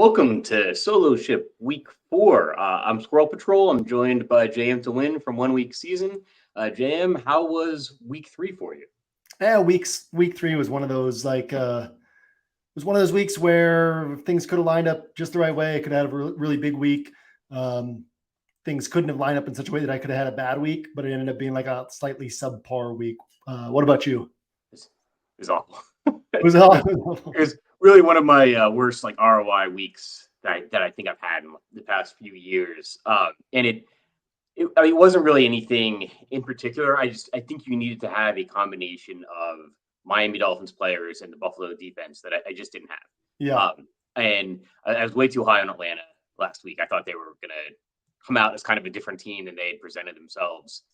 Welcome to Solo Ship Week 4. I'm Squirrel Patrol. I'm joined by JM to win from 1 week season. JM, how was Week 3 for you? Yeah, week 3 was one of those weeks where things could have lined up just the right way. I could have had a really big week. Things couldn't have lined up in such a way that I could have had a bad week, but it ended up being like a slightly subpar week. What about you? It was awful. It was awful. It was really one of my worst ROI weeks that I think I've had in the past few years. And it wasn't really anything in particular. I think you needed to have a combination of Miami Dolphins players and the Buffalo defense that I just didn't have. Yeah. And I was way too high on Atlanta last week. I thought they were going to come out as kind of a different team than they had presented themselves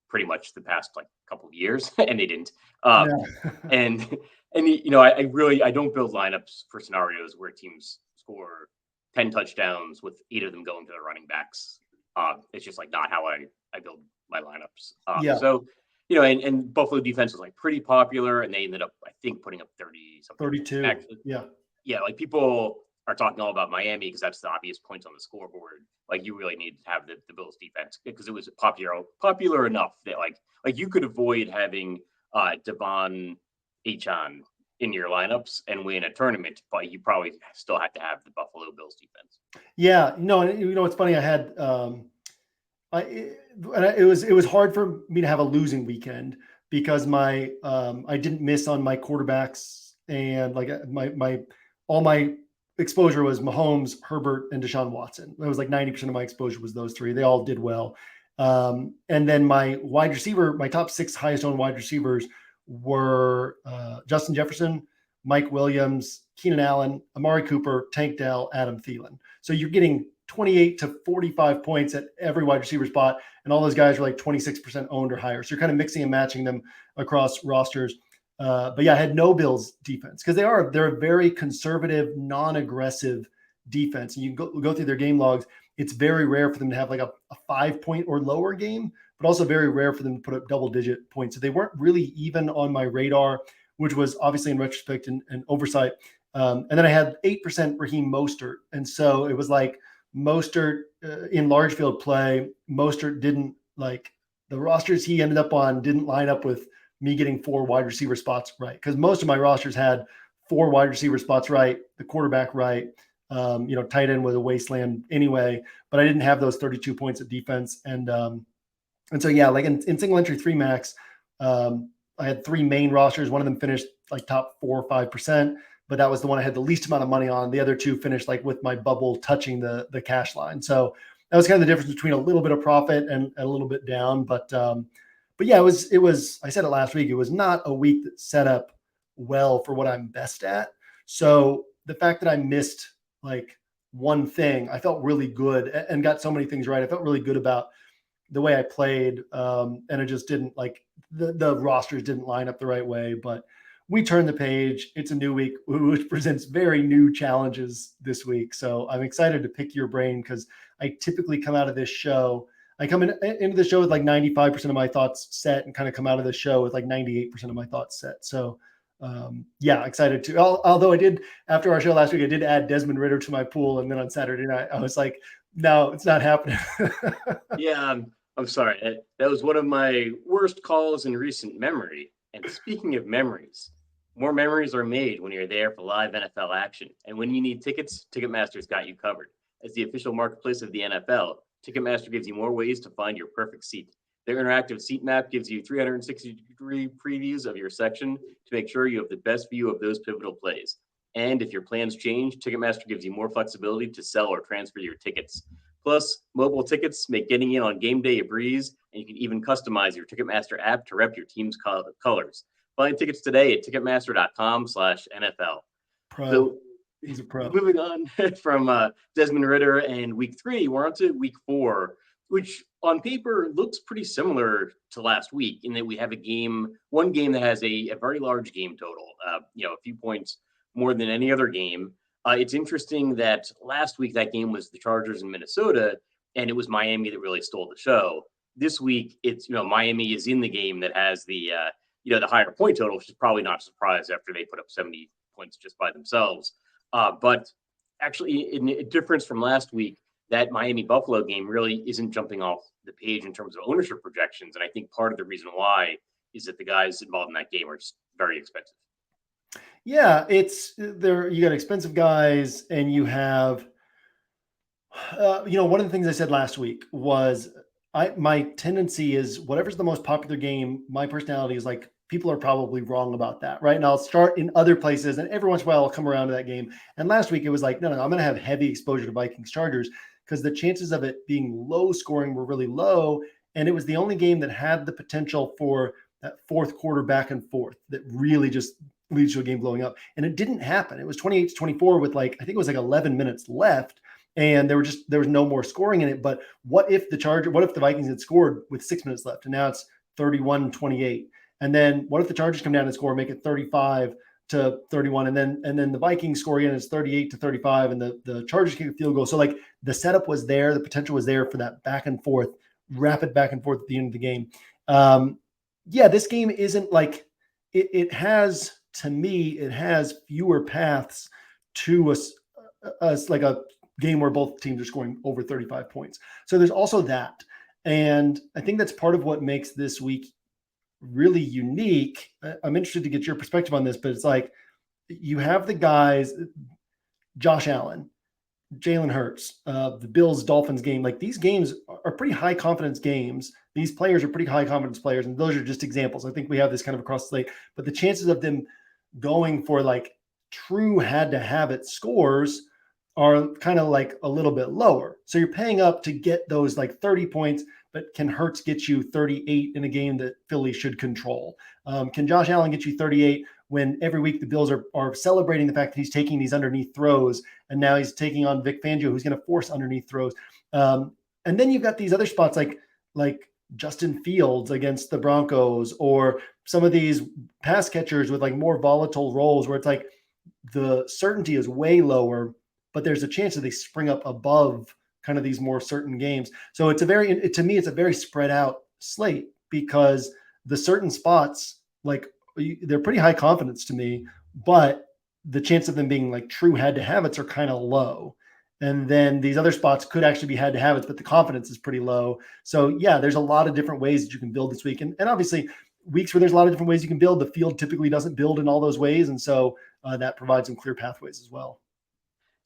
pretty much the past couple of years, and they didn't. And I don't build lineups for scenarios where teams score 10 touchdowns with 8 of them going to the running backs. It's just not how I build my lineups. So, and Buffalo defense was pretty popular, and they ended up, I think, putting up 30 something. 32. Actually. Yeah. People are talking all about Miami because that's the obvious points on the scoreboard. You really need to have the Bills defense because it was popular enough that you could avoid having Devon Achane in your lineups and win a tournament, but you probably still have to have the Buffalo Bills defense. Yeah, no, it's funny. I had it was hard for me to have a losing weekend because I didn't miss on my quarterbacks, and all my exposure was Mahomes, Herbert, and Deshaun Watson. It was 90% of my exposure was those three. They all did well. And then my wide receiver, my top 6 highest owned wide receivers were Justin Jefferson, Mike Williams, Keenan Allen, Amari Cooper, Tank Dell, Adam Thielen. So you're getting 28 to 45 points at every wide receiver spot, and all those guys are 26% owned or higher. So you're kind of mixing and matching them across rosters. But yeah, I had no Bills defense because they're a very conservative, non-aggressive defense. And you go through their game logs. It's very rare for them to have a 5-point or lower game, but also very rare for them to put up double-digit points. So they weren't really even on my radar, which was obviously in retrospect an oversight. And then I had 8% Raheem Mostert. And so it was Mostert in large field play. Mostert didn't the rosters he ended up on didn't line up with me getting 4 wide receiver spots right, because most of my rosters had 4 wide receiver spots right, the quarterback right, tight end was a wasteland anyway, but I didn't have those 32 points of defense. And so yeah, in single entry 3 max, I had 3 main rosters. One of them finished top 4 or 5%, but that was the one I had the least amount of money on. The other 2 finished with my bubble touching the cash line. So that was kind of the difference between a little bit of profit and a little bit down. But yeah, it was, I said it last week, it was not a week that set up well for what I'm best at. So the fact that I missed one thing, I felt really good and got so many things right. I felt really good about the way I played. And it just didn't the rosters didn't line up the right way, but we turned the page. It's a new week, which presents very new challenges this week. So I'm excited to pick your brain because I typically come out of this show. I come into the show with 95% of my thoughts set and kind of come out of the show with 98% of my thoughts set. So yeah, excited to, although I did, after our show last week, I did add Desmond Ridder to my pool. And then on Saturday night, I was no, it's not happening. Yeah, I'm sorry. That was one of my worst calls in recent memory. And speaking of memories, more memories are made when you're there for live NFL action. And when you need tickets, Ticketmaster's got you covered. As the official marketplace of the NFL, Ticketmaster gives you more ways to find your perfect seat. Their interactive seat map gives you 360-degree previews of your section to make sure you have the best view of those pivotal plays. And if your plans change, Ticketmaster gives you more flexibility to sell or transfer your tickets. Plus, mobile tickets make getting in on game day a breeze, and you can even customize your Ticketmaster app to rep your team's colors. Find tickets today at Ticketmaster.com/NFL. So, he's a pro. Moving on from Desmond Ridder and week 3, we're on to week 4, which on paper looks pretty similar to last week in that we have one game that has a very large game total, a few points more than any other game. It's interesting that last week that game was the Chargers in Minnesota, and it was Miami that really stole the show. This week, it's Miami is in the game that has the higher point total, which is probably not a surprise after they put up 70 points just by themselves. But actually, in a difference from last week, that Miami Buffalo game really isn't jumping off the page in terms of ownership projections. And I think part of the reason why is that the guys involved in that game are just very expensive. Yeah, it's there. You got expensive guys, and you have, one of the things I said last week was my tendency is whatever's the most popular game. My personality is like people are probably wrong about that, right? And I'll start in other places, and every once in a while I'll come around to that game. And last week it was like, no, I'm going to have heavy exposure to Vikings Chargers because the chances of it being low scoring were really low, and it was the only game that had the potential for that fourth quarter back and forth that really just leads to a game blowing up. And it didn't happen. It was 28-24 with I think it was 11 minutes left. And there was no more scoring in it. But what if the Vikings had scored with 6 minutes left? And now it's 31-28. And then what if the Chargers come down and score, make it 35-31, and then the Vikings score again, it's 38-35, and the Chargers kick a field goal. So the setup was there, the potential was there for that back and forth, rapid back and forth at the end of the game. This game isn't it has, to me, it has fewer paths to us like a game where both teams are scoring over 35 points. So there's also that. And I think that's part of what makes this week really unique. I'm interested to get your perspective on this, but it's you have the guys, Josh Allen, Jalen Hurts, the Bills-Dolphins game. These games are pretty high confidence games. These players are pretty high confidence players, and those are just examples. I think we have this kind of across the slate, but the chances of them going for true had to have it scores are kind of a little bit lower. So you're paying up to get those 30 points, but can Hurts get you 38 in a game that Philly should control? Can Josh Allen get you 38 when every week the Bills are celebrating the fact that he's taking these underneath throws, and now he's taking on Vic Fangio, who's going to force underneath throws. And then you've got these other spots like Justin Fields against the Broncos, or some of these pass catchers with more volatile roles where it's the certainty is way lower, but there's a chance that they spring up above kind of these more certain games. So to me, it's a very spread out slate because the certain spots, they're pretty high confidence to me, but the chance of them being true had to have it's are kind of low. And then these other spots could actually be had to have it, but the confidence is pretty low. So yeah, there's a lot of different ways that you can build this week. And obviously weeks where there's a lot of different ways you can build, the field typically doesn't build in all those ways. And so that provides some clear pathways as well.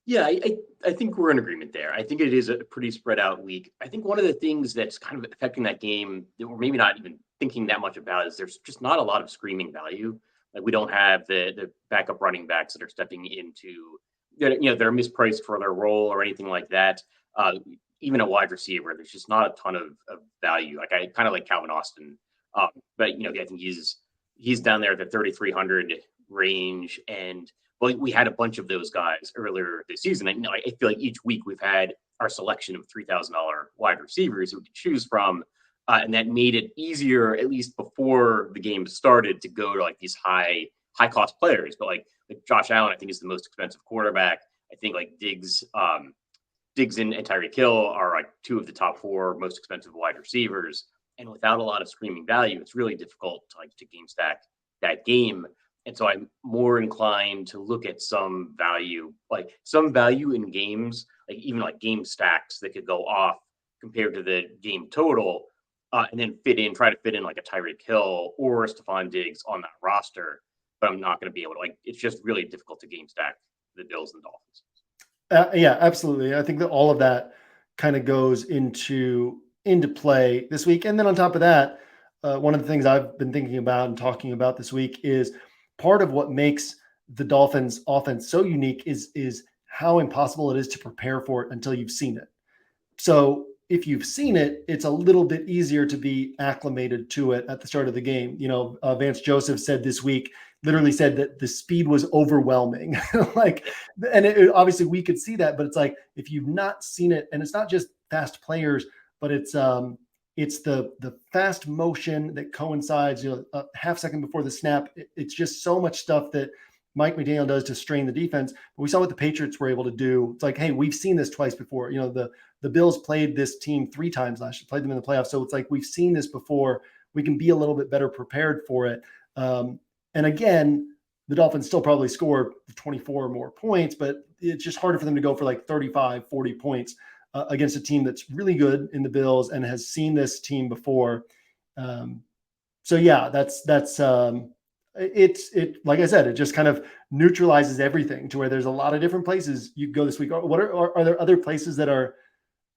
Yeah, I think we're in agreement there. I think it is a pretty spread out week. I think one of the things that's kind of affecting that game that we're maybe not even thinking that much about is there's just not a lot of screaming value. We don't have the backup running backs that are stepping into, that are mispriced for their role or anything like that. Even a wide receiver, there's just not a ton of value. I kind of like Calvin Austin, but I think he's down there at the 3,300 range, and we had a bunch of those guys earlier this season. I feel like each week we've had our selection of $3,000 wide receivers we could choose from, and that made it easier, at least before the game started, to go to these high cost players. But like Josh Allen, I think is the most expensive quarterback. I think Diggs and Tyreek Hill are two of the top four most expensive wide receivers. And without a lot of screaming value, it's really difficult to game stack that game. And so I'm more inclined to look at some value in games, even game stacks that could go off compared to the game total, and then try to fit in a Tyreek Hill or a Stephon Diggs on that roster. But I'm not going to be able to, it's just really difficult to game stack the Bills and Dolphins. Yeah, absolutely. I think that all of that kind of goes into play this week. And then on top of that, one of the things I've been thinking about and talking about this week is part of what makes the Dolphins offense so unique is how impossible it is to prepare for it until you've seen it. So if you've seen it, it's a little bit easier to be acclimated to it at the start of the game. Vance Joseph said this week, literally said that the speed was overwhelming. Obviously we could see that, but it's if you've not seen it, and it's not just fast players, but it's the fast motion that coincides, a half second before the snap. It's just so much stuff that Mike McDaniel does to strain the defense. But we saw what the Patriots were able to do. It's hey, we've seen this twice before. The Bills played this team 3 times last year, played them in the playoffs. So it's we've seen this before. We can be a little bit better prepared for it. And again, the Dolphins still probably score 24 or more points, but it's just harder for them to go for like 35, 40 points against a team that's really good in the Bills and has seen this team before. So yeah, that's it. Like I said, it just kind of neutralizes everything to where there's a lot of different places you go this week. What are there other places that are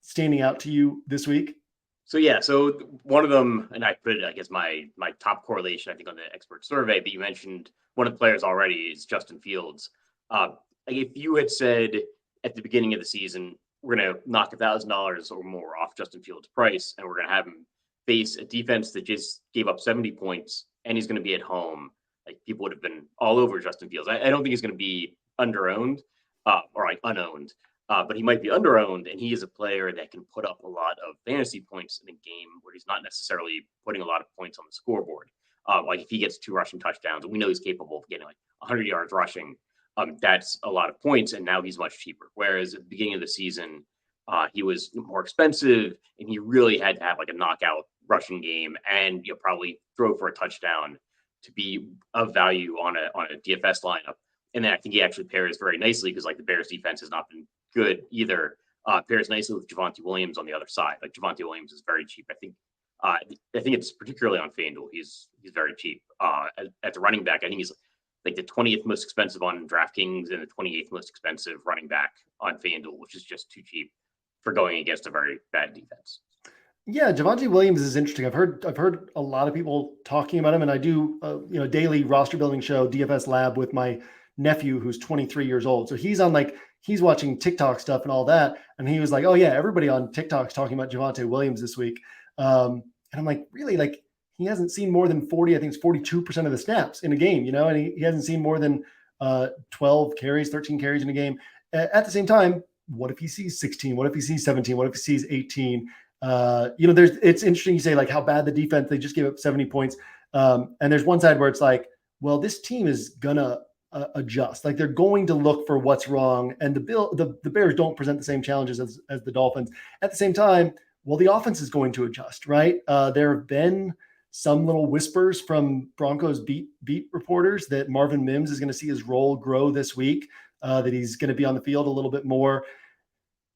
standing out to you this week? So yeah, so one of them, and I put it, I guess, my top correlation, I think, on the expert survey, but you mentioned one of the players already is Justin Fields. Like if you had said at the beginning of the season, we're going to knock $1,000 or more off Justin Fields' price, and we're going to have him face a defense that just gave up 70 points, and he's going to be at home, like people would have been all over Justin Fields. I don't think he's going to be underowned or like unowned. But he might be underowned, and he is a player that can put up a lot of fantasy points in a game where he's not necessarily putting a lot of points on the scoreboard. Like if he gets 2 rushing touchdowns, and we know he's capable of getting like 100 yards rushing, that's a lot of points, and now he's much cheaper. Whereas at the beginning of the season, he was more expensive, and he really had to have like a knockout rushing game, and probably throw for a touchdown to be of value on a DFS lineup. And then I think he actually pairs very nicely because like the Bears defense has not been good either. Pairs nicely with Javonte Williams on the other side. Like Javonte Williams is very cheap. I think it's particularly on FanDuel. He's very cheap. At the running back, I think he's like the 20th most expensive on DraftKings and the 28th most expensive running back on FanDuel, which is just too cheap for going against a very bad defense. Yeah, Javonte Williams is interesting. I've heard a lot of people talking about him, and I do daily roster building show DFS Lab with my nephew who's 23 years old. So he's watching TikTok stuff and all that, and he was like, "Oh yeah, everybody on TikTok's talking about Javonte Williams this week." And I'm like, really? Like he hasn't seen more than 40. I think it's 42% of the snaps in a game, and he hasn't seen more than 12 carries, 13 carries in a game. At the same time, what if he sees 16? What if he sees 17? What if he sees 18? It's interesting you say like how bad the defense, they just gave up 70 points. And there's one side where it's like, well, this team is gonna adjust. Like they're going to look for what's wrong. And the Bears don't present the same challenges as the Dolphins. At the same time, well, the offense is going to adjust, right? There have been some little whispers from Broncos beat reporters that Marvin Mims is going to see his role grow this week, that he's going to be on the field a little bit more.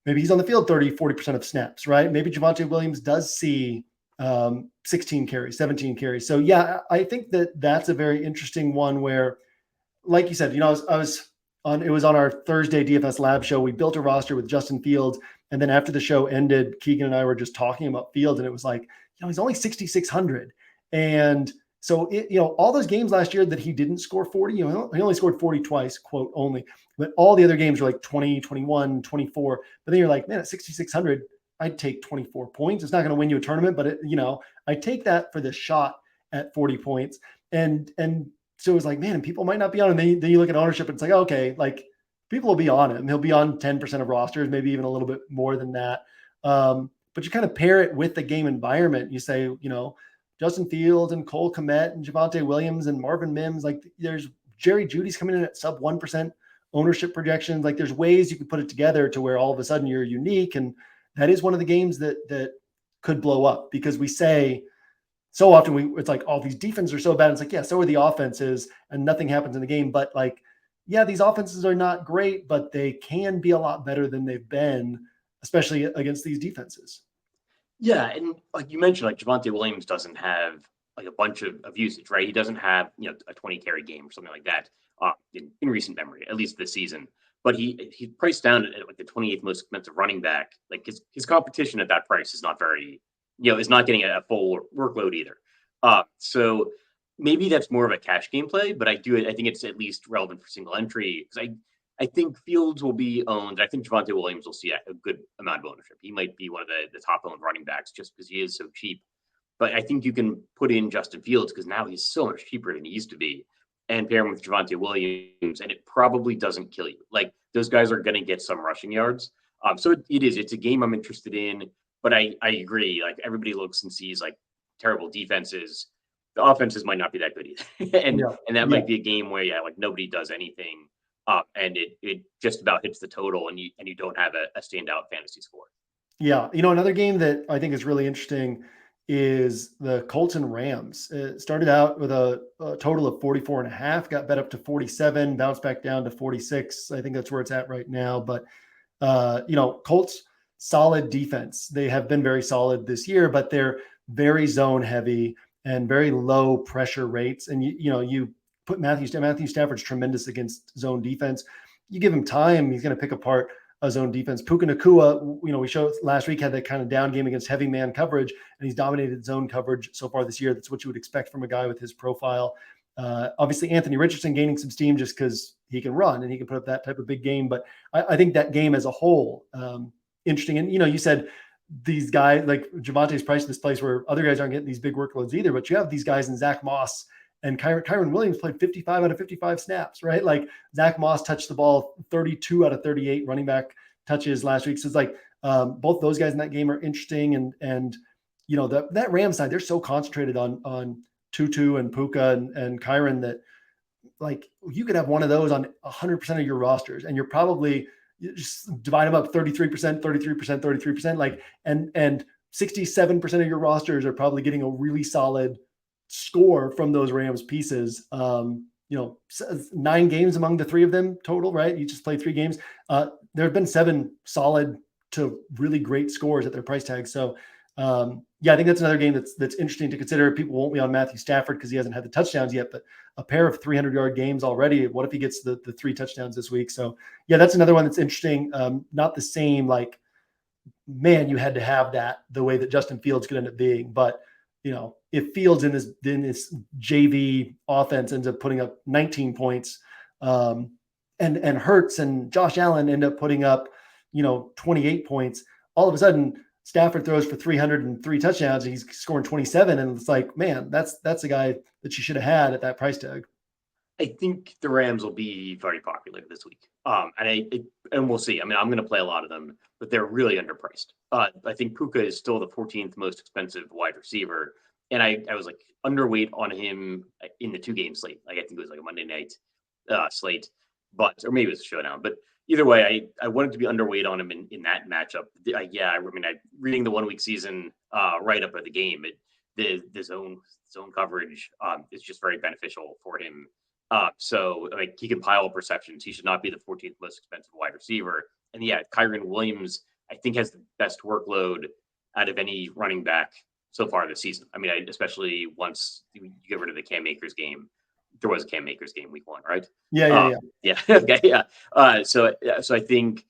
Maybe he's on the field 30, 40% of snaps, right? Maybe Javonte Williams does see 16 carries, 17 carries. So yeah, I think that's a very interesting one where, like you said, it was on our Thursday DFS Lab show. We built a roster with Justin Fields. And then after the show ended, Keegan and I were just talking about Fields, and it was like, he's only 6,600. And so, all those games last year that he didn't score 40, he only scored 40 twice, quote, only. But all the other games were like 20, 21, 24. But then you're like, man, at 6,600, I'd take 24 points. It's not going to win you a tournament, but I take that for the shot at 40 points. And so it was like, man, people might not be on him. Then you look at ownership and it's like, okay, like people will be on him. He'll be on 10% of rosters, maybe even a little bit more than that. But you kind of pair it with the game environment. You say, Justin Fields and Cole Kmet and Javonte Williams and Marvin Mims, like there's Jerry Jeudy's coming in at sub 1% ownership projections. Like there's ways you can put it together to where all of a sudden you're unique. And that is one of the games that could blow up, because we say so often it's like, all these defenses are so bad. It's like, yeah, so are the offenses, and nothing happens in the game. But like, yeah, these offenses are not great, but they can be a lot better than they've been, especially against these defenses. Yeah, and like you mentioned, like Javonte Williams doesn't have like a bunch of usage, right? He doesn't have a 20 carry game or something like that in recent memory, at least this season. But he's priced down at like the 28th most expensive running back. Like his competition at that price is not very, is not getting a full workload either. So maybe that's more of a cash game play, but I think it's at least relevant for single entry, because I think Fields will be owned. I think Javonte Williams will see a good amount of ownership. He might be one of the top owned running backs just because he is so cheap. But I think you can put in Justin Fields because now he's so much cheaper than he used to be, and pair him with Javonte Williams, and it probably doesn't kill you. Like those guys are going to get some rushing yards. So it's a game I'm interested in. But I agree. Like everybody looks and sees like terrible defenses. The offenses might not be that good either, and that might be a game where like nobody does anything. And it just about hits the total, and you don't have a standout fantasy score. Yeah. Another game that I think is really interesting is the Colts and Rams. It started out with a total of 44.5, got bet up to 47, bounced back down to 46. I think that's where it's at right now. But, Colts, solid defense. They have been very solid this year, but they're very zone heavy and very low pressure rates. And, you put Matthew Stafford's tremendous against zone defense. You give him time, he's going to pick apart a zone defense. Puka Nacua, we showed last week, had that kind of down game against heavy man coverage, and he's dominated zone coverage so far this year. That's what you would expect from a guy with his profile. Obviously, Anthony Richardson gaining some steam just because he can run and he can put up that type of big game. But I think that game as a whole, interesting. And, you said these guys like Javante's Price in this place where other guys aren't getting these big workloads either, but you have these guys in Zach Moss and Kyron Williams played 55 out of 55 snaps, right? Like Zach Moss touched the ball 32 out of 38 running back touches last week. So it's like both those guys in that game are interesting. And that Rams side, they're so concentrated on Tutu and Puka and Kyron that like you could have one of those on 100% of your rosters, and you're probably you just divide them up 33%, 33%, 33%, like and 67% of your rosters are probably getting a really solid score from those Rams pieces. 9 games among the 3 of them total, right? You just played 3 games. There have been 7 solid to really great scores at their price tag. So I think that's another game that's interesting to consider. People won't be on Matthew Stafford because he hasn't had the touchdowns yet, but a pair of 300-yard games already. What if he gets the 3 touchdowns this week? So that's another one that's interesting. Not the same, like, man, you had to have that the way that Justin Fields could end up being, but if Fields in this JV offense ends up putting up 19 points, and Hurts and Josh Allen end up putting up, 28 points, all of a sudden Stafford throws for 303 touchdowns and he's scoring 27. And it's like, man, that's a guy that you should have had at that price tag. I think the Rams will be very popular this week. And we'll see. I mean, I'm going to play a lot of them, but they're really underpriced. I think Puka is still the 14th most expensive wide receiver. And I was like underweight on him in the 2-game slate. Like I think it was like a Monday night slate, or maybe it was a showdown. But either way, I wanted to be underweight on him in that matchup. Reading the 1-week season right up at the game, the zone coverage is just very beneficial for him. So like he can pile up receptions. He should not be the 14th most expensive wide receiver. And Kyron Williams, I think, has the best workload out of any running back so far this season. I mean, especially once you get rid of the Cam Akers game. There was a Cam Akers game week 1, right? Yeah. Okay, yeah. So I think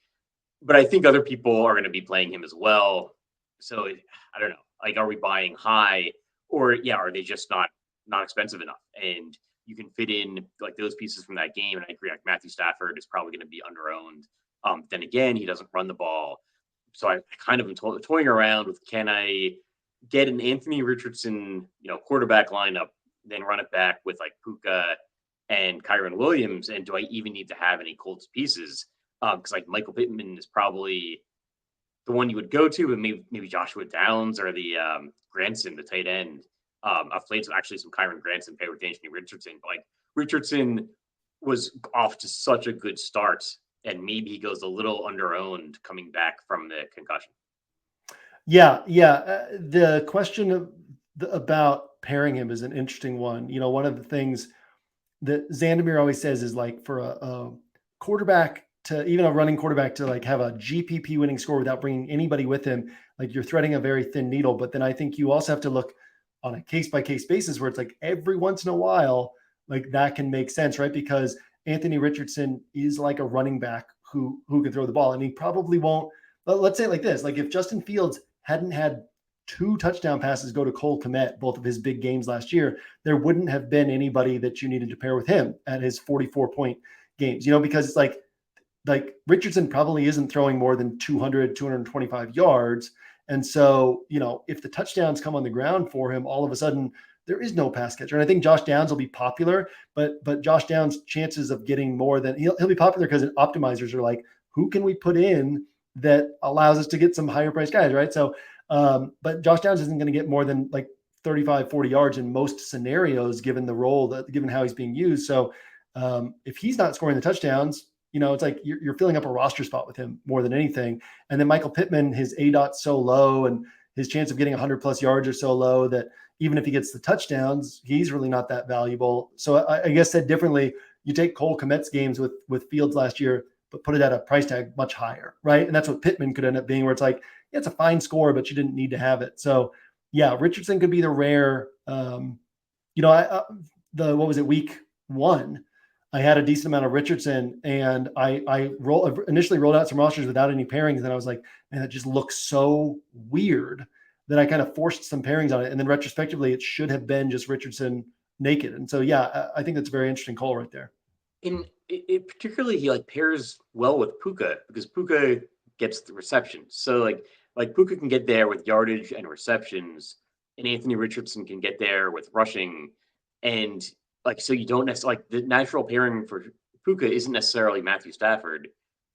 other people are going to be playing him as well. So I don't know. Like, are we buying high, or are they just not expensive enough? And you can fit in like those pieces from that game. And I agree, like Matthew Stafford is probably going to be under-owned. Then again, he doesn't run the ball. So I kind of am toying around with, can I get an Anthony Richardson, quarterback lineup, then run it back with like Puka and Kyron Williams? And do I even need to have any Colts pieces? Because like Michael Pittman is probably the one you would go to, but maybe Joshua Downs or the Granson, the tight end. I've played some Kyron Granson paired with Anthony Richardson. But like Richardson was off to such a good start, and maybe he goes a little under-owned coming back from the concussion. Yeah. The question about pairing him is an interesting one. One of the things that Zandermeer always says is like for a quarterback to, even a running quarterback, to like have a GPP winning score without bringing anybody with him, like you're threading a very thin needle. But then I think you also have to look on a case-by-case basis where it's like every once in a while, like that can make sense, right? Because Anthony Richardson is like a running back who can throw the ball, and he probably won't. Let's say it like this: like if Justin Fields hadn't had 2 touchdown passes go to Cole Kmet, both of his big games last year, there wouldn't have been anybody that you needed to pair with him at his 44-point games, because it's like Richardson probably isn't throwing more than 200, 225 yards. And so, if the touchdowns come on the ground for him, all of a sudden there is no pass catcher. And I think Josh Downs will be popular, but Josh Downs' chances of getting more than he'll be popular because optimizers are like, who can we put in that allows us to get some higher priced guys, right? So, but Josh Downs isn't going to get more than like 35, 40 yards in most scenarios, given the role, given how he's being used. So if he's not scoring the touchdowns, it's like you're filling up a roster spot with him more than anything. And then Michael Pittman, his ADOT's so low and his chance of getting 100 plus yards are so low that even if he gets the touchdowns, he's really not that valuable. So I guess said differently, you take Cole Kmet's games with Fields last year, but put it at a price tag much higher, right? And that's what Pittman could end up being, where it's like, yeah, it's a fine score, but you didn't need to have it. So yeah, Richardson could be the rare, what was it, week 1? I had a decent amount of Richardson, and I initially rolled out some rosters without any pairings. And I was like, man, it just looks so weird that I kind of forced some pairings on it. And then retrospectively, it should have been just Richardson naked. And so, yeah, I think that's a very interesting call right there. It particularly, he like pairs well with Puka, because Puka gets the receptions. So like Puka can get there with yardage and receptions, and Anthony Richardson can get there with rushing. And like, so you don't necessarily, like, the natural pairing for Puka isn't necessarily Matthew Stafford.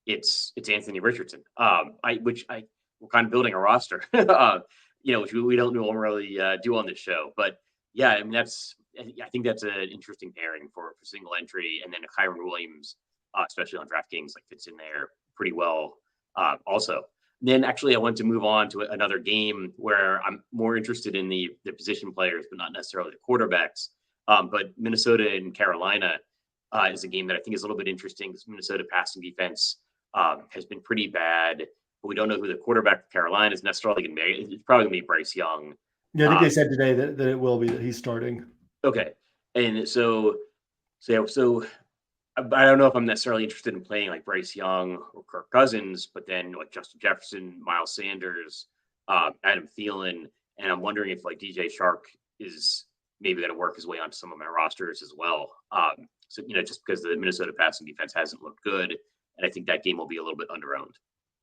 It's Anthony Richardson. We're kind of building a roster, which we don't normally do on this show. But yeah, I mean, I think that's an interesting pairing for single entry. And then Kyron Williams, especially on DraftKings, like fits in there pretty well. Also, then actually, I want to move on to another game where I'm more interested in the position players, but not necessarily the quarterbacks. But Minnesota and Carolina is a game that I think is a little bit interesting, because Minnesota passing defense has been pretty bad, but we don't know who the quarterback of Carolina is necessarily going to be. It's probably going to be Bryce Young. Yeah, I think they said today that it will be, that he's starting. Okay. And so I don't know if I'm necessarily interested in playing like Bryce Young or Kirk Cousins, but then like Justin Jefferson, Miles Sanders, Adam Thielen, and I'm wondering if like DJ Shark is maybe going to work his way onto some of my rosters as well. Just because the Minnesota passing defense hasn't looked good, and I think that game will be a little bit underowned.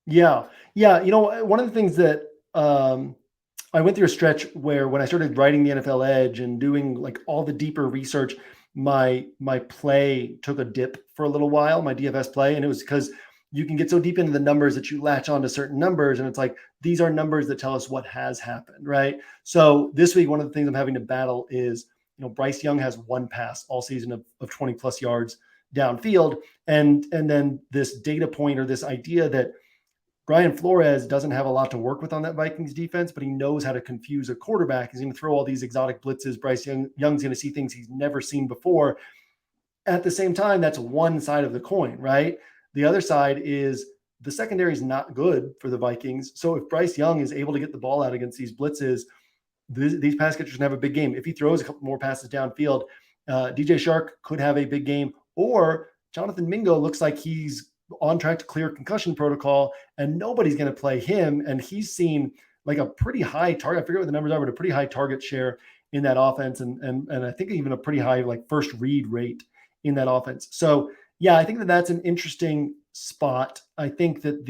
Yeah. One of the things that I went through a stretch where when I started writing the NFL Edge and doing like all the deeper research, my play took a dip for a little while, my DFS play. And it was because you can get so deep into the numbers that you latch on to certain numbers. And it's like, these are numbers that tell us what has happened, right? So this week, one of the things I'm having to battle is, Bryce Young has one pass all season of 20 plus yards downfield. And then this data point, or this idea that Brian Flores doesn't have a lot to work with on that Vikings defense, but he knows how to confuse a quarterback. He's going to throw all these exotic blitzes. Bryce Young's going to see things he's never seen before. At the same time, that's one side of the coin, right? The other side is the secondary is not good for the Vikings. So if Bryce Young is able to get the ball out against these blitzes, these pass catchers can have a big game. If he throws a couple more passes downfield, DJ Shark could have a big game, or Jonathan Mingo looks like he's on track to clear concussion protocol, and nobody's going to play him. And he's seen like a pretty high target. I forget what the numbers are, but a pretty high target share in that offense. And I think even a pretty high like first read rate in that offense. So yeah, I think that's an interesting spot. I think that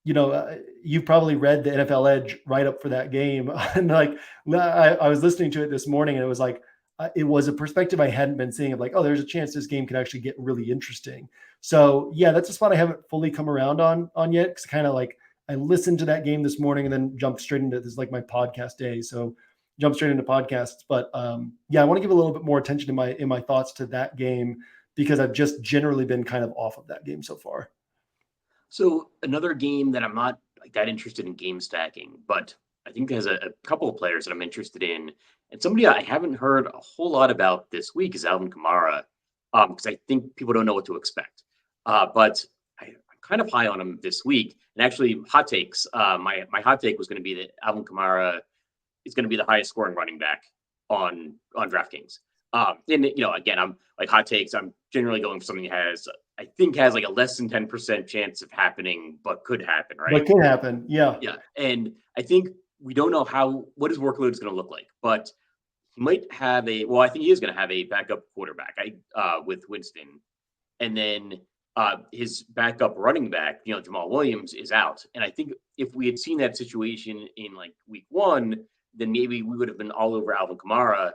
you've probably read the NFL Edge write up for that game. And like, I was listening to it this morning, and it was like, it was a perspective I hadn't been seeing of like, oh, there's a chance this game could actually get really interesting. So yeah, that's a spot I haven't fully come around on yet. Cause kind of like I listened to that game this morning and then jumped straight into this, like my podcast day. So jump straight into podcasts. But yeah, I want to give a little bit more attention in my thoughts to that game, because I've just generally been kind of off of that game so far. So another game that I'm not like that interested in game stacking, but I think has a couple of players that I'm interested in. And somebody I haven't heard a whole lot about this week is Alvin Kamara, because I think people don't know what to expect. But I'm kind of high on him this week. And actually, hot takes. My hot take was going to be that Alvin Kamara is going to be the highest scoring running back on DraftKings. And again, I'm like hot takes. I'm generally going for something that has like a less than 10% chance of happening, but could happen, right? But could happen, yeah. Yeah, and I think we don't know what his workload is going to look like, but he might have I think he is going to have a backup quarterback with Winston. And then his backup running back, Jamal Williams, is out. And I think if we had seen that situation in like week 1, then maybe we would have been all over Alvin Kamara.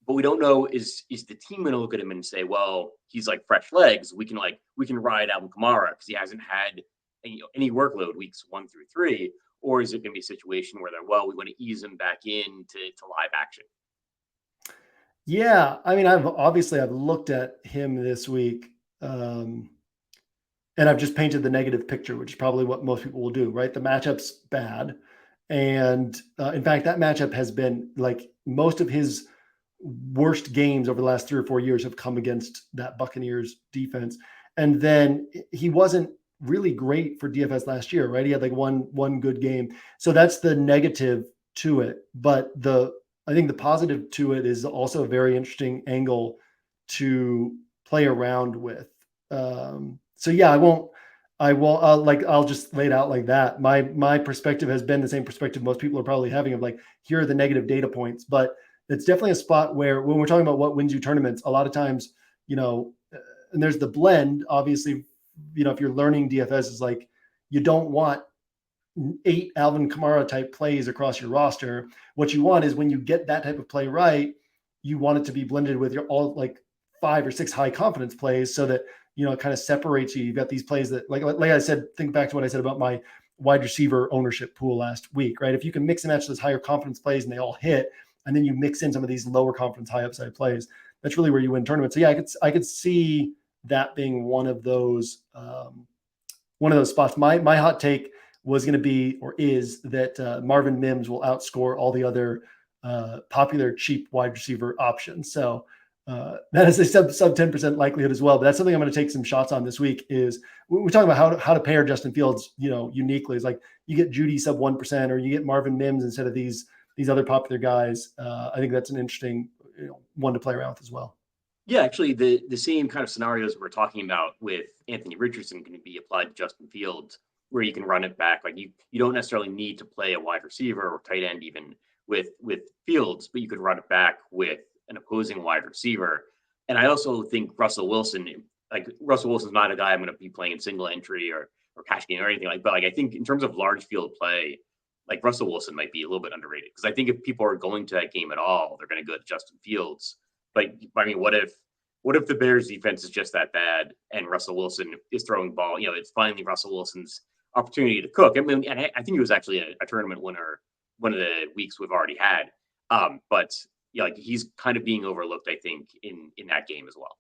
But we don't know, is the team going to look at him and say, well, he's like fresh legs. We can ride Alvin Kamara because he hasn't had any workload weeks 1 through 3. Or is it going to be a situation where we want to ease him back into live action? Yeah, I mean, I've looked at him this week, and I've just painted the negative picture, which is probably what most people will do, right? The matchup's bad. And in fact, that matchup has been like most of his worst games over the last 3 or 4 years have come against that Buccaneers defense. And then he wasn't really great for DFS last year, right? He had like one good game. So that's the negative to it. But I think the positive to it is also a very interesting angle to play around with. So yeah, I'll just lay it out like that. My perspective has been the same perspective most people are probably having of like, here are the negative data points, but it's definitely a spot where when we're talking about what wins you tournaments, a lot of times, and there's the blend, obviously, if you're learning DFS is like, you don't want 8 Alvin Kamara type plays across your roster. What you want is when you get that type of play right, you want it to be blended with your all like 5 or 6 high confidence plays so that, it kind of separates you. You've got these plays that like I said, think back to what I said about my wide receiver ownership pool last week, right? If you can mix and match those higher confidence plays and they all hit, and then you mix in some of these lower confidence, high upside plays, that's really where you win tournaments. So yeah, I could see that being one of those spots. My hot take was going to be, or is, that Marvin Mims will outscore all the other popular cheap wide receiver options. So that is a sub 10% likelihood as well. But that's something I'm going to take some shots on this week. Is we're talking about how to pair Justin Fields, uniquely. It's like you get Judy sub 1%, or you get Marvin Mims instead of these other popular guys. I think that's an interesting one to play around with as well. Yeah, actually, the same kind of scenarios we're talking about with Anthony Richardson can be applied to Justin Fields, where you can run it back. Like you don't necessarily need to play a wide receiver or tight end even with Fields, but you could run it back with an opposing wide receiver. And I also think Russell Wilson's not a guy I'm going to be playing in single entry or cash game or anything like. But like I think in terms of large field play, like Russell Wilson might be a little bit underrated, because I think if people are going to that game at all, they're going to go to Justin Fields. But I mean, what if the Bears defense is just that bad and Russell Wilson is throwing ball? It's finally Russell Wilson's opportunity to cook. I mean, and I think he was actually a tournament winner one of the weeks we've already had. But like he's kind of being overlooked, I think, in that game as well.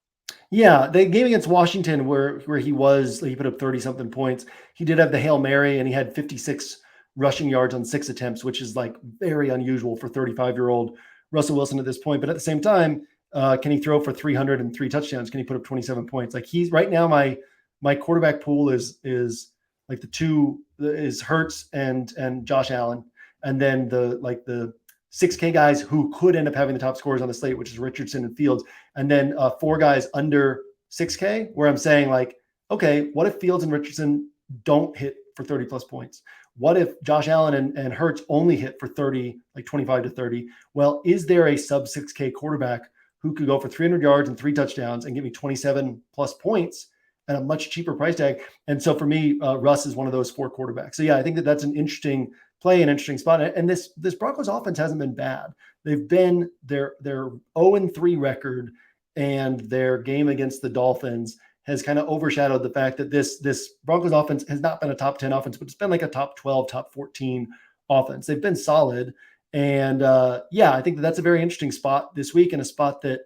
Yeah, the game against Washington where he put up 30 something points. He did have the Hail Mary and he had 56 rushing yards on 6 attempts, which is like very unusual for 35-year-old Russell Wilson at this point. But at the same time, can he throw for 303 touchdowns? Can he put up 27 points? Like he's right now, my quarterback pool is like the two is Hurts and Josh Allen, and then the 6K guys who could end up having the top scores on the slate, which is Richardson and Fields, and then 4 guys under 6K, where I'm saying like, okay, what if Fields and Richardson don't hit for 30 plus points? What if Josh Allen and Hurts only hit for 30, like 25 to 30? Well, is there a sub 6K quarterback who could go for 300 yards and 3 touchdowns and give me 27 plus points at a much cheaper price tag? And so for me, Russ is one of those 4 quarterbacks. So yeah, I think that's an interesting play, an interesting spot. And this Broncos offense hasn't been bad. They've been their 0-3 record, and their game against the Dolphins has kind of overshadowed the fact that this Broncos offense has not been a top 10 offense, but it's been like a top 12, top 14 offense. They've been solid. And I think that's a very interesting spot this week, and a spot that,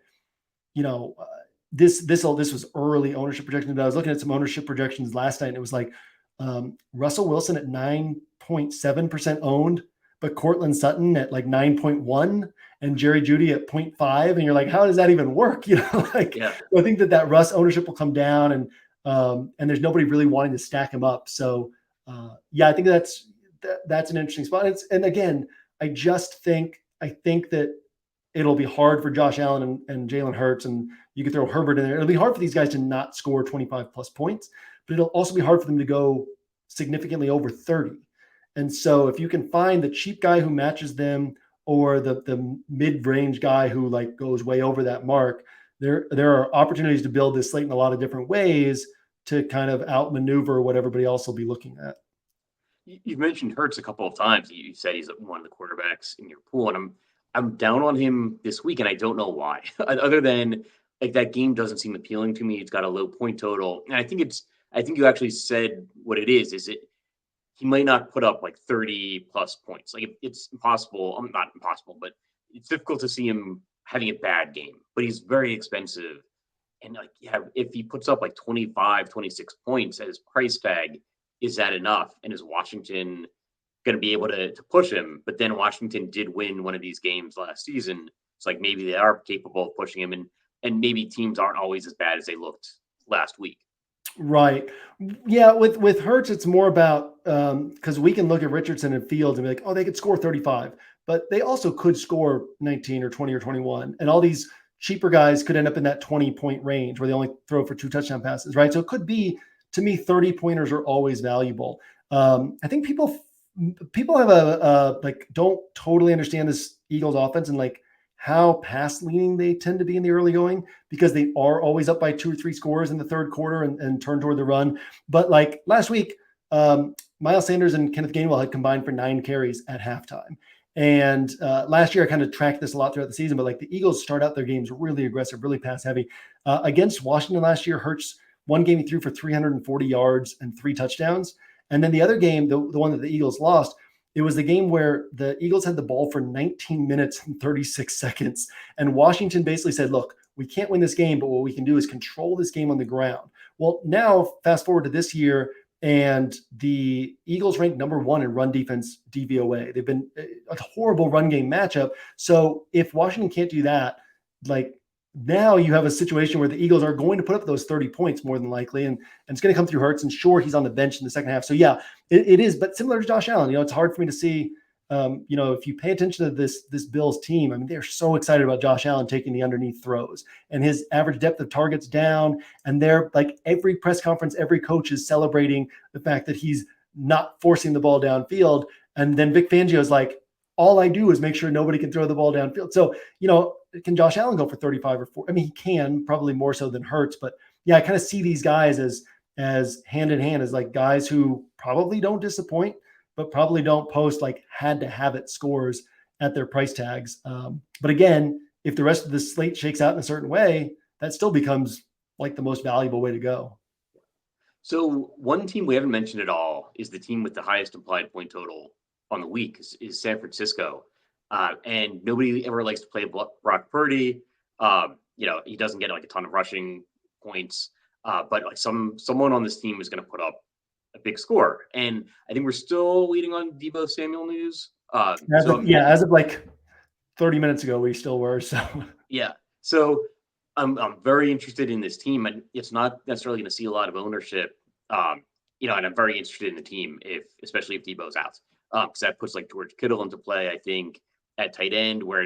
this was early ownership projections, but I was looking at some ownership projections last night, and it was like Russell Wilson at 9.7% owned, but Cortland Sutton at like 9.1 and Jerry Jeudy at 0.5. And you're like, how does that even work? Yeah. I think that Russ ownership will come down, and there's nobody really wanting to stack him up. So I think that's an interesting spot. And again, I think that it'll be hard for Josh Allen and Jalen Hurts, and you could throw Herbert in there. It'll be hard for these guys to not score 25 plus points, but it'll also be hard for them to go significantly over 30. And so if you can find the cheap guy who matches them, or the mid-range guy who like goes way over that mark, there are opportunities to build this slate in a lot of different ways to kind of outmaneuver what everybody else will be looking at. You've mentioned Hurts a couple of times. You said he's one of the quarterbacks in your pool, and I'm down on him this week, and I don't know why. Other than like that game doesn't seem appealing to me. It's got a low point total, and I think you actually said what it is. Is it he might not put up like 30 plus points? Like it's impossible. Not impossible, but it's difficult to see him having a bad game. But he's very expensive, and if he puts up like 25, 26 points at his price tag, is that enough? And is Washington going to be able to push him. But then Washington did win one of these games last season. It's like maybe they are capable of pushing him, and maybe teams aren't always as bad as they looked last week. Right. Yeah. With Hurts, it's more about because we can look at Richardson and Fields and be like, oh, they could score 35, but they also could score 19 or 20 or 21. And all these cheaper guys could end up in that 20-point range where they only throw for 2 touchdown passes, right? So it could be, to me, 30 pointers are always valuable. I think people have like don't totally understand this Eagles offense and like how pass leaning they tend to be in the early going, because they are always up by 2 or 3 scores in the third quarter and turn toward the run. But like last week, Miles Sanders and Kenneth Gainwell had combined for 9 carries at halftime. And last year, I kind of tracked this a lot throughout the season, but like the Eagles start out their games really aggressive, really pass heavy. Against Washington last year, Hurts, one game he threw for 340 yards and 3 touchdowns. And then the other game, the one that the Eagles lost, it was the game where the Eagles had the ball for 19 minutes and 36 seconds. And Washington basically said, look, we can't win this game, but what we can do is control this game on the ground. Well, now fast forward to this year, and the Eagles ranked number 1 in run defense DVOA. They've been a horrible run game matchup. So if Washington can't do that, like now you have a situation where the Eagles are going to put up those 30 points more than likely, and it's going to come through Hurts. And sure, he's on the bench in the second half. So yeah, it is, but similar to Josh Allen, it's hard for me to see, if you pay attention to this Bills team, I mean, they're so excited about Josh Allen taking the underneath throws and his average depth of targets down. And they're like every press conference, every coach is celebrating the fact that he's not forcing the ball downfield. And then Vic Fangio is like, all I do is make sure nobody can throw the ball downfield. So, can Josh Allen go for 35 or 40? I mean, he can, probably more so than Hurts, but yeah, I kind of see these guys as hand in hand, as like guys who probably don't disappoint, but probably don't post like had to have it scores at their price tags. But again, if the rest of the slate shakes out in a certain way, that still becomes like the most valuable way to go. So one team we haven't mentioned at all is the team with the highest implied point total on the week is San Francisco. And nobody ever likes to play Brock Purdy. He doesn't get like a ton of rushing points, but like someone on this team is going to put up a big score. And I think we're still waiting on Deebo Samuel news. As of like 30 minutes ago, we still were. So yeah, so I'm very interested in this team, and it's not necessarily going to see a lot of ownership. And I'm very interested in the team especially if Deebo's out, because that puts like George Kittle into play. I think at tight end, where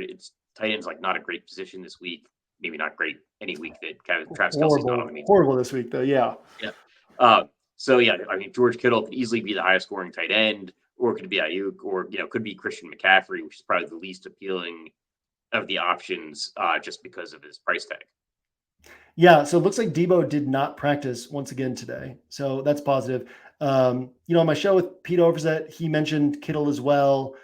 tight end's like not a great position this week. Maybe not great any week that Travis Kelce's not on the team. Horrible this week, though. Yeah. Yeah. So yeah, I mean, George Kittle could easily be the highest scoring tight end, or it could be Ayuk, or could be Christian McCaffrey, which is probably the least appealing of the options, just because of his price tag. Yeah, so it looks like Deebo did not practice once again today, so that's positive. On my show with Pete Overzet, he mentioned Kittle as well.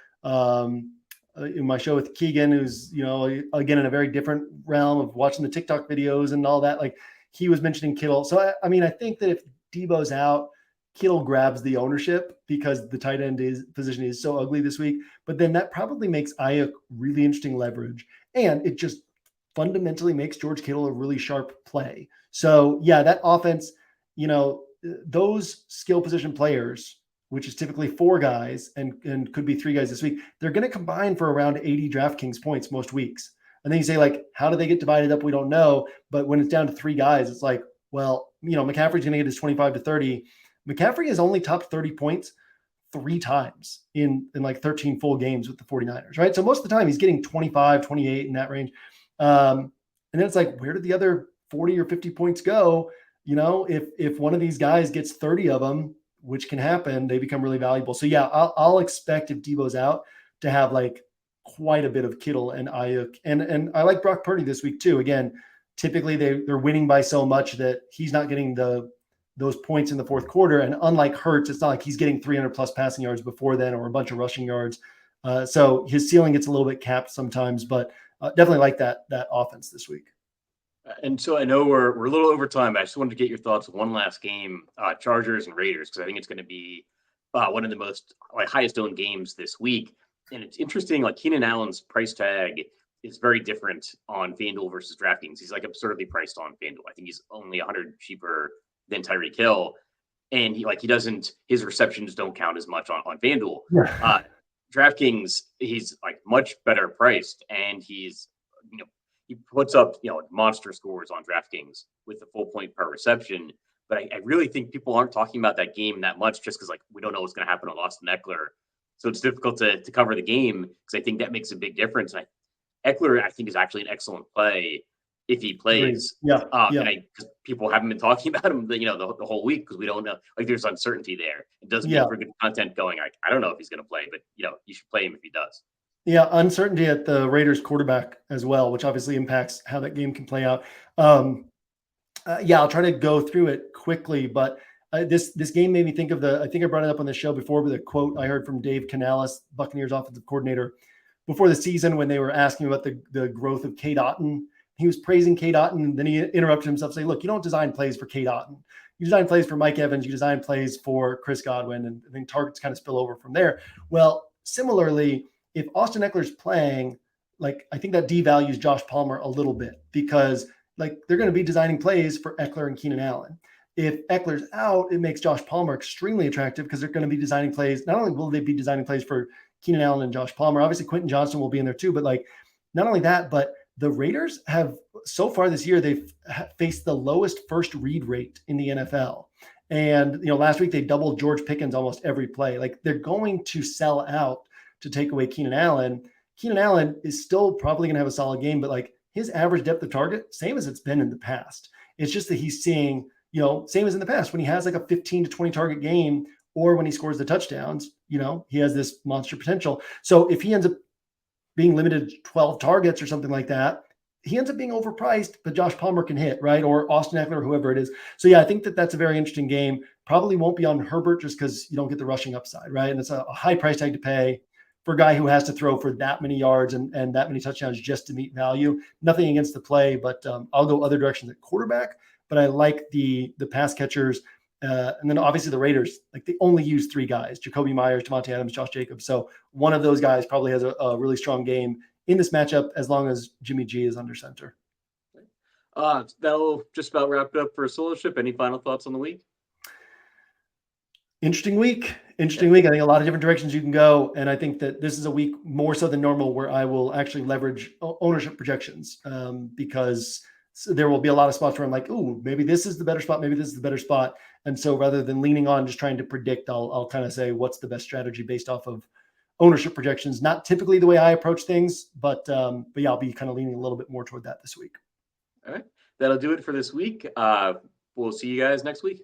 In my show with Keegan, who's again in a very different realm of watching the TikTok videos and all that, like he was mentioning Kittle. So I think that if Deebo's out, Kittle grabs the ownership because the tight end position is so ugly this week. But then that probably makes Ayuk really interesting leverage, and it just fundamentally makes George Kittle a really sharp play. So yeah, that offense, those skill position players, which is typically 4 guys and could be 3 guys this week, they're going to combine for around 80 DraftKings points most weeks. And then you say, like, how do they get divided up? We don't know. But when it's down to 3 guys, it's like, well, McCaffrey's going to get his 25 to 30. McCaffrey has only topped 30 points 3 times in like 13 full games with the 49ers, right? So most of the time he's getting 25, 28 in that range. And then it's like, where did the other 40 or 50 points go? If one of these guys gets 30 of them, which can happen, they become really valuable. So yeah, I'll expect if Deebo's out to have like quite a bit of Kittle and Ayuk, and I like Brock Purdy this week too. Again, typically they're winning by so much that he's not getting those points in the fourth quarter. And unlike Hurts, it's not like he's getting 300 plus passing yards before then or a bunch of rushing yards. So his ceiling gets a little bit capped sometimes, but definitely like that offense this week. And so I know we're a little over time. I just wanted to get your thoughts on one last game, Chargers and Raiders, because I think it's going to be one of the most highest owned games this week. And it's interesting, like Keenan Allen's price tag is very different on FanDuel versus DraftKings. He's like absurdly priced on FanDuel. I think he's only 100 cheaper than Tyreek Hill. and his receptions don't count as much on FanDuel. Yeah. DraftKings, he's like much better priced, and he's he puts up monster scores on DraftKings with a full point per reception. But I really think people aren't talking about that game that much just because we don't know what's going to happen on Austin Eckler. So it's difficult to cover the game because I think that makes a big difference. Eckler, I think, is actually an excellent play if he plays. Yeah. Because people haven't been talking about him, the whole week because we don't know. There's uncertainty there. It doesn't make for good content going. I don't know if he's going to play, but you should play him if he does. Yeah, uncertainty at the Raiders quarterback as well, which obviously impacts how that game can play out. I'll try to go through it quickly, but this game made me think of I think I brought it up on the show before with a quote I heard from Dave Canales, Buccaneers offensive coordinator, before the season when they were asking about the growth of Cade Otton. He was praising Cade Otton, and then he interrupted himself saying, look, you don't design plays for Cade Otton. You design plays for Mike Evans. You design plays for Chris Godwin, and then targets kind of spill over from there. Well, similarly, if Austin Eckler's playing, I think that devalues Josh Palmer a little bit because they're going to be designing plays for Eckler and Keenan Allen. If Eckler's out, it makes Josh Palmer extremely attractive because they're going to be designing plays. Not only will they be designing plays for Keenan Allen and Josh Palmer, obviously Quentin Johnston will be in there too, but not only that, but the Raiders have so far this year, they've faced the lowest first read rate in the NFL. And, last week they doubled George Pickens almost every play. They're going to sell out to take away Keenan Allen. Keenan Allen is still probably going to have a solid game, but his average depth of target, same as it's been in the past. It's just that he's seeing, same as in the past when he has a 15 to 20 target game or when he scores the touchdowns, he has this monster potential. So if he ends up being limited to 12 targets or something like that, he ends up being overpriced, but Josh Palmer can hit, right? Or Austin Eckler, whoever it is. So yeah, I think that's a very interesting game. Probably won't be on Herbert just because you don't get the rushing upside, right? And it's a high price tag to pay for a guy who has to throw for that many yards and that many touchdowns just to meet value. Nothing against the play, but I'll go other directions at quarterback. But I like the pass catchers. And then obviously the Raiders, they only use 3 guys, Jacoby Myers, Devontae Adams, Josh Jacobs. So one of those guys probably has a really strong game in this matchup as long as Jimmy G is under center. That'll just about wrap it up for Soloship. Any final thoughts on the week? Interesting week. I think a lot of different directions you can go. And I think that this is a week more so than normal where I will actually leverage ownership projections because there will be a lot of spots where I'm like, ooh, maybe this is the better spot. Maybe this is the better spot. And so rather than leaning on just trying to predict, I'll kind of say what's the best strategy based off of ownership projections. Not typically the way I approach things, but yeah, I'll be kind of leaning a little bit more toward that this week. All right. That'll do it for this week. We'll see you guys next week.